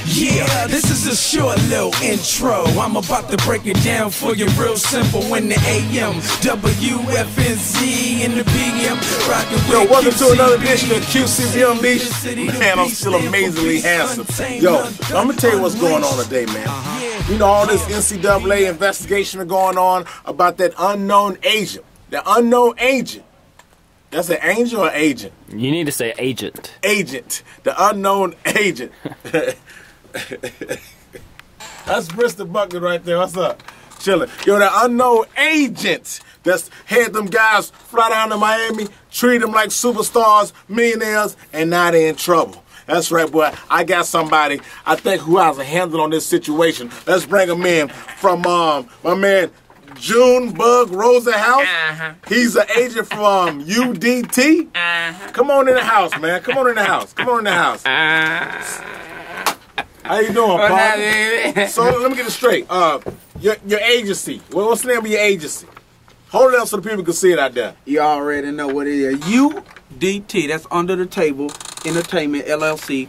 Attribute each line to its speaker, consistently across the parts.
Speaker 1: Yeah, this is a short little intro. I'm about to break it down for you real simple. In the AM, WFNZ in the PM.
Speaker 2: Yo, welcome to another edition of QCB Unleashed. Man, I'm still amazingly handsome. Yo, I'm gonna tell you what's going on today, man. You know, all this NCAA investigation going on about that unknown agent. The unknown agent. That's an angel or agent?
Speaker 3: You need to say agent.
Speaker 2: Agent. The unknown agent. That's Mr. Bucket right there. What's up? Chilling. Yo, the unknown agent that's had them guys fly down to Miami, treat them like superstars, millionaires, and now they're in trouble. That's right, boy. I got somebody, I think, who has a handle on this situation. Let's bring him in from my man, Junebug Rosenhouse. He's an agent from U.D.T. Come on in the house, man. Come on in the house. Come on in the house. How you doing, partner? So let me get it straight. Your agency. What's the name of your agency? Hold it up so the people can see it out there.
Speaker 4: You already know what it is. U.D.T. That's Under the Table Entertainment LLC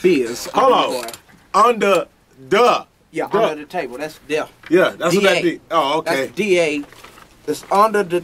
Speaker 4: .biz.
Speaker 2: Hold on. Under the.
Speaker 4: Yeah, under the table. That's there.
Speaker 2: Yeah, that's what that be. Oh, okay.
Speaker 4: That's DA. It's under the.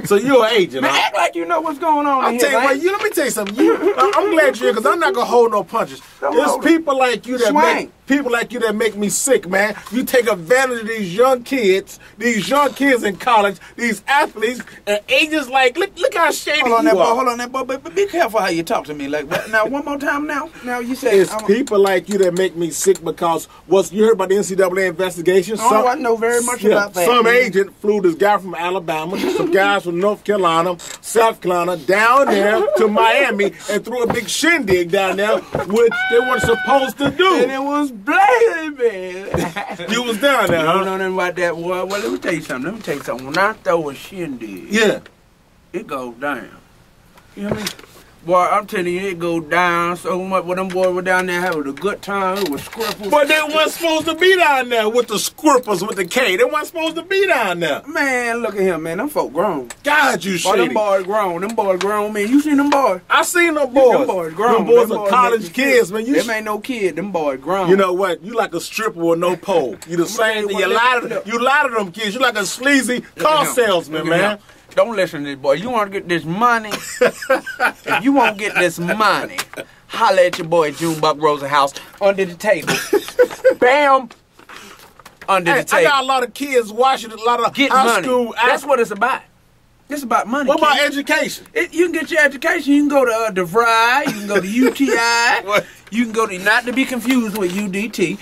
Speaker 2: So you're an agent,
Speaker 4: Man,
Speaker 2: huh?
Speaker 4: act like you know what's going on
Speaker 2: I'm
Speaker 4: in
Speaker 2: telling
Speaker 4: here,
Speaker 2: you, let me tell you something. I'm glad you're here because I'm not gonna hold no punches. There's people like you that make me sick, man. You take advantage of these young kids in college, these athletes, and agents like look how shady
Speaker 4: Hold on,
Speaker 2: you
Speaker 4: that boy.
Speaker 2: are.
Speaker 4: Hold on, that boy. But be careful how you talk to me. Like now, one more time. Now you say
Speaker 2: it's people like you that make me sick because you heard about the NCAA investigation?
Speaker 4: I know very much about that.
Speaker 2: Some agent flew this guy from Alabama, some guys from North Carolina, South Carolina, down there to Miami and threw a big shindig down there, which they weren't supposed to do.
Speaker 4: And it was blazing, man.
Speaker 2: You was down there,
Speaker 4: You
Speaker 2: huh?
Speaker 4: don't know nothing about that, boy. Well, let me tell you something. When I throw a shindig,
Speaker 2: Yeah.
Speaker 4: it goes down. You know what I mean? Boy, I'm telling you, it goes down so much. When them boys were down there having a good time, it was scripples.
Speaker 2: But they weren't supposed to be down there with the scrippers with the K. They weren't supposed to be down there.
Speaker 4: Man, look at him, man. Them folk grown.
Speaker 2: God, you
Speaker 4: Boy,
Speaker 2: shady.
Speaker 4: them boys grown. Them boys grown, man. You seen them boys?
Speaker 2: I seen them boys.
Speaker 4: Them boys grown.
Speaker 2: Them boys are college kids, man.
Speaker 4: Them ain't no kid. Them boys grown.
Speaker 2: You know what? You like a stripper with no pole. You the same thing. You lie to them kids. You like a sleazy car salesman, man.
Speaker 4: Don't listen to this boy. You want to get this money? If you want to get this money, holla at your boy Junebug Rosenhouse under the table. Bam! Under the table.
Speaker 2: I got a lot of kids watching, a lot of
Speaker 4: Get
Speaker 2: high
Speaker 4: money.
Speaker 2: school.
Speaker 4: That's what it's about. It's about money.
Speaker 2: What about
Speaker 4: kid.
Speaker 2: education?
Speaker 4: You can get your education. You can go to DeVry. You can go to UTI. You can go to, not to be confused with U.D.T.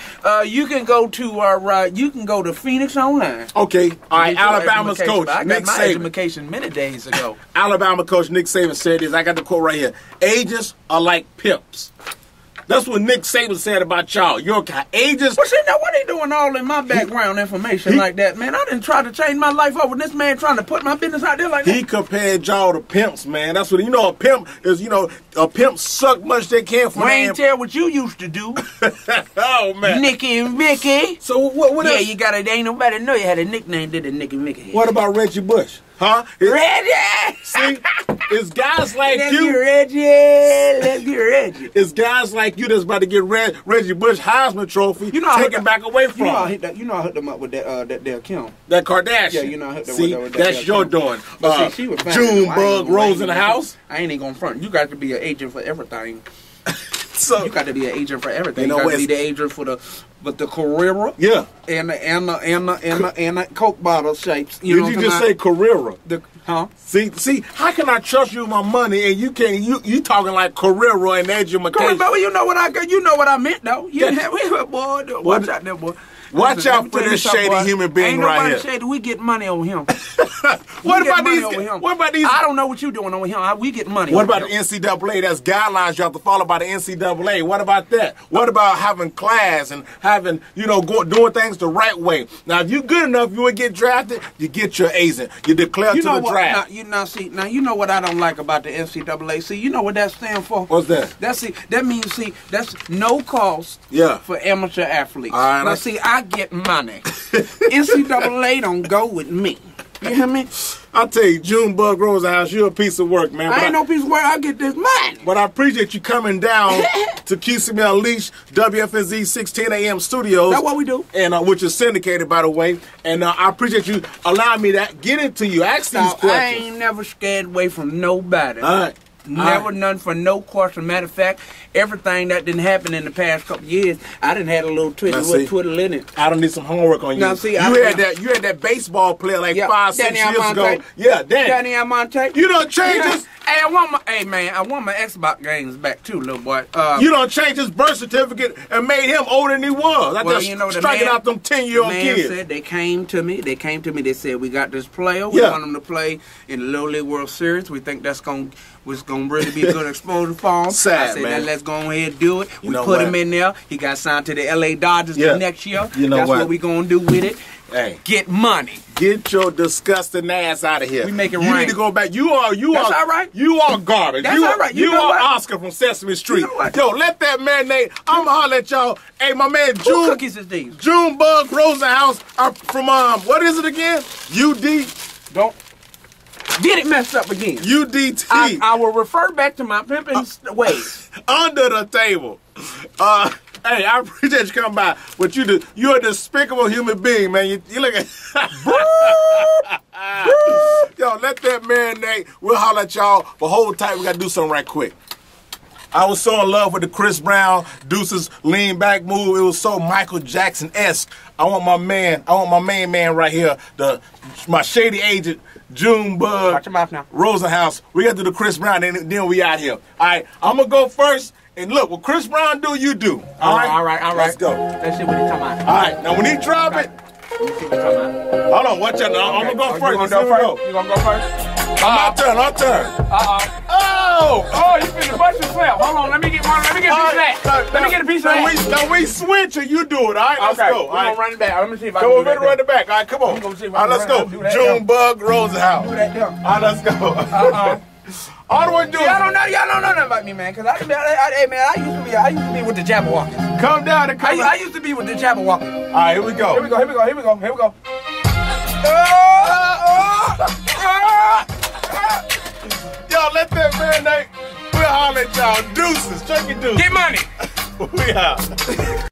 Speaker 4: You can go to Phoenix Online.
Speaker 2: Okay, all right. Alabama's coach
Speaker 4: I
Speaker 2: Nick
Speaker 4: got my
Speaker 2: Saban.
Speaker 4: education many days ago.
Speaker 2: Alabama coach Nick Saban said this. I got the quote right here. Agents are like pimps. That's what Nick Saban said about y'all. Your agents.
Speaker 4: Well, see, now what he doing all in my background information like that, man? I didn't try to change my life over this man trying to put my business out there like that.
Speaker 2: He compared y'all to pimps, man. That's what a pimp is. A pimp suck much they can from.
Speaker 4: We ain't tell what you used to do.
Speaker 2: Oh man,
Speaker 4: Nicky and Vicky.
Speaker 2: So what else?
Speaker 4: Yeah, you got it. Ain't nobody know you had a nickname. Did it, Nicky and Vicky?
Speaker 2: What about Reggie Bush? Huh?
Speaker 4: Reggie!
Speaker 2: See, it's guys like
Speaker 4: Let's
Speaker 2: you.
Speaker 4: get Reggie. Let's get Reggie.
Speaker 2: It's guys like you that's about to get Reggie Bush Heisman Trophy taken back away from.
Speaker 4: I hooked them up with that Kim.
Speaker 2: That Kardashian.
Speaker 4: Yeah, you know I hooked them
Speaker 2: see,
Speaker 4: with that.
Speaker 2: that's your doing.
Speaker 4: But see, she was fine.
Speaker 2: Junebug Rosenhouse.
Speaker 4: I ain't gonna front. You got to be an agent for everything.
Speaker 2: So
Speaker 4: you got to be an agent for everything.
Speaker 2: You know
Speaker 4: got to be the agent for the Carrera.
Speaker 2: Yeah.
Speaker 4: And the Coke bottle shapes.
Speaker 2: Did you just say Carrera?
Speaker 4: Huh?
Speaker 2: See, how can I trust you with my money and you can't? You talking like Carrera and education?
Speaker 4: But you know what I meant though. Boy, watch out there, boy.
Speaker 2: Watch out for this shady human being right here.
Speaker 4: Shady. We get money on him.
Speaker 2: What about these?
Speaker 4: I don't know what you doing over him. We get money.
Speaker 2: What about the NCAA? That's guidelines you have to follow by the NCAA. What about that? What about having class and having doing things the right way? Now, if you're good enough, you would get drafted. You get your agent. You declare to the draft.
Speaker 4: Now you know what I don't like about the NCAA. See, you know what that stands for?
Speaker 2: What's that?
Speaker 4: That means that's no cost.
Speaker 2: Yeah.
Speaker 4: For amateur athletes.
Speaker 2: All right,
Speaker 4: now see, I get money. NCAA don't go with me. You hear me?
Speaker 2: I tell you, Junebug Rosenhouse, you're a piece of work, man.
Speaker 4: I ain't no piece of work. I get this money.
Speaker 2: But I appreciate you coming down to QCB Unleashed, WFNZ 16 a.m. studios.
Speaker 4: That's what we do.
Speaker 2: And which is syndicated, by the way. And I appreciate you allowing me to get into you, ask these questions.
Speaker 4: I ain't never scared away from nobody.
Speaker 2: All right.
Speaker 4: Never none for no question. Matter of fact, everything that didn't happen in the past couple years, I didn't have a little twiddle in it.
Speaker 2: I don't need some homework on you.
Speaker 4: Now, see,
Speaker 2: you had that baseball player like 5-6 years ago. Yeah, Danny Almonte. You don't change his.
Speaker 4: Hey, I want my Xbox games back too, little boy.
Speaker 2: You don't change his birth certificate and made him older than he was. Striking out them 10-year-old kids.
Speaker 4: Said they came to me. They said we got this player. We want him to play in the Little League World Series. We think that's gonna really be a good exposure for him.
Speaker 2: Sad,
Speaker 4: I said,
Speaker 2: man.
Speaker 4: Let's go ahead and do it. We put him in there. He got signed to the LA Dodgers the next year. That's what we gonna do with it.
Speaker 2: Hey,
Speaker 4: get money.
Speaker 2: Get your disgusting ass out of here.
Speaker 4: We make it rain.
Speaker 2: You need to go back. You are
Speaker 4: all right.
Speaker 2: You are garbage.
Speaker 4: That's all right.
Speaker 2: You are Oscar from Sesame Street.
Speaker 4: You know what?
Speaker 2: Yo, let that marinate. I'ma holler at y'all. Hey, my man,
Speaker 4: Who cookies is these?
Speaker 2: Junebug Rosenhouse from what is it again? U.D.T.
Speaker 4: Don't get it messed up again.
Speaker 2: U.D.T.
Speaker 4: I will refer back to my pimping ways.
Speaker 2: Under the table. Hey, I appreciate you coming by, but you're a despicable human being, man. You look at. Yo, let that marinate. We'll holler at y'all, but hold tight. We gotta do something right quick. I was so in love with the Chris Brown Deuces lean back move. It was so Michael Jackson-esque. I want my main man right here, my shady agent, Junebug
Speaker 4: Watch your mouth now.
Speaker 2: Rosenhouse. We got to do the Chris Brown, then we out here. All right, I'm gonna go first. And look, what Chris Brown do, you do. All right.
Speaker 4: Let's
Speaker 2: go.
Speaker 4: Let's see what he's talking about.
Speaker 2: All right, now when he drop it,
Speaker 4: Let me see what he's talking about.
Speaker 2: hold on, watch out. I'm gonna go first.
Speaker 4: You gonna go first?
Speaker 2: My turn.
Speaker 4: Oh, you finna bust yourself. Hold on, let me get a piece of that. Let me get a piece of that.
Speaker 2: Now we switch and you do it, all right? Let's go.
Speaker 4: We're gonna run it back. Let me see if I
Speaker 2: Come
Speaker 4: can
Speaker 2: on,
Speaker 4: do that.
Speaker 2: run it back. All right, come on. All right, let's go. Junebug Rosenhouse.
Speaker 4: Do that there.
Speaker 2: All right, let's go. All the way do it.
Speaker 4: Y'all don't know nothing about me, man. Cause I used to be with the Jabberwockies.
Speaker 2: Come down and come.
Speaker 4: I used to be with the Jabberwockies.
Speaker 2: All right, here we go.
Speaker 4: Here we go.
Speaker 2: Y'all let that marinate. We'll holler at y'all. Deuces. Check your deuces.
Speaker 4: Get money.
Speaker 2: We out.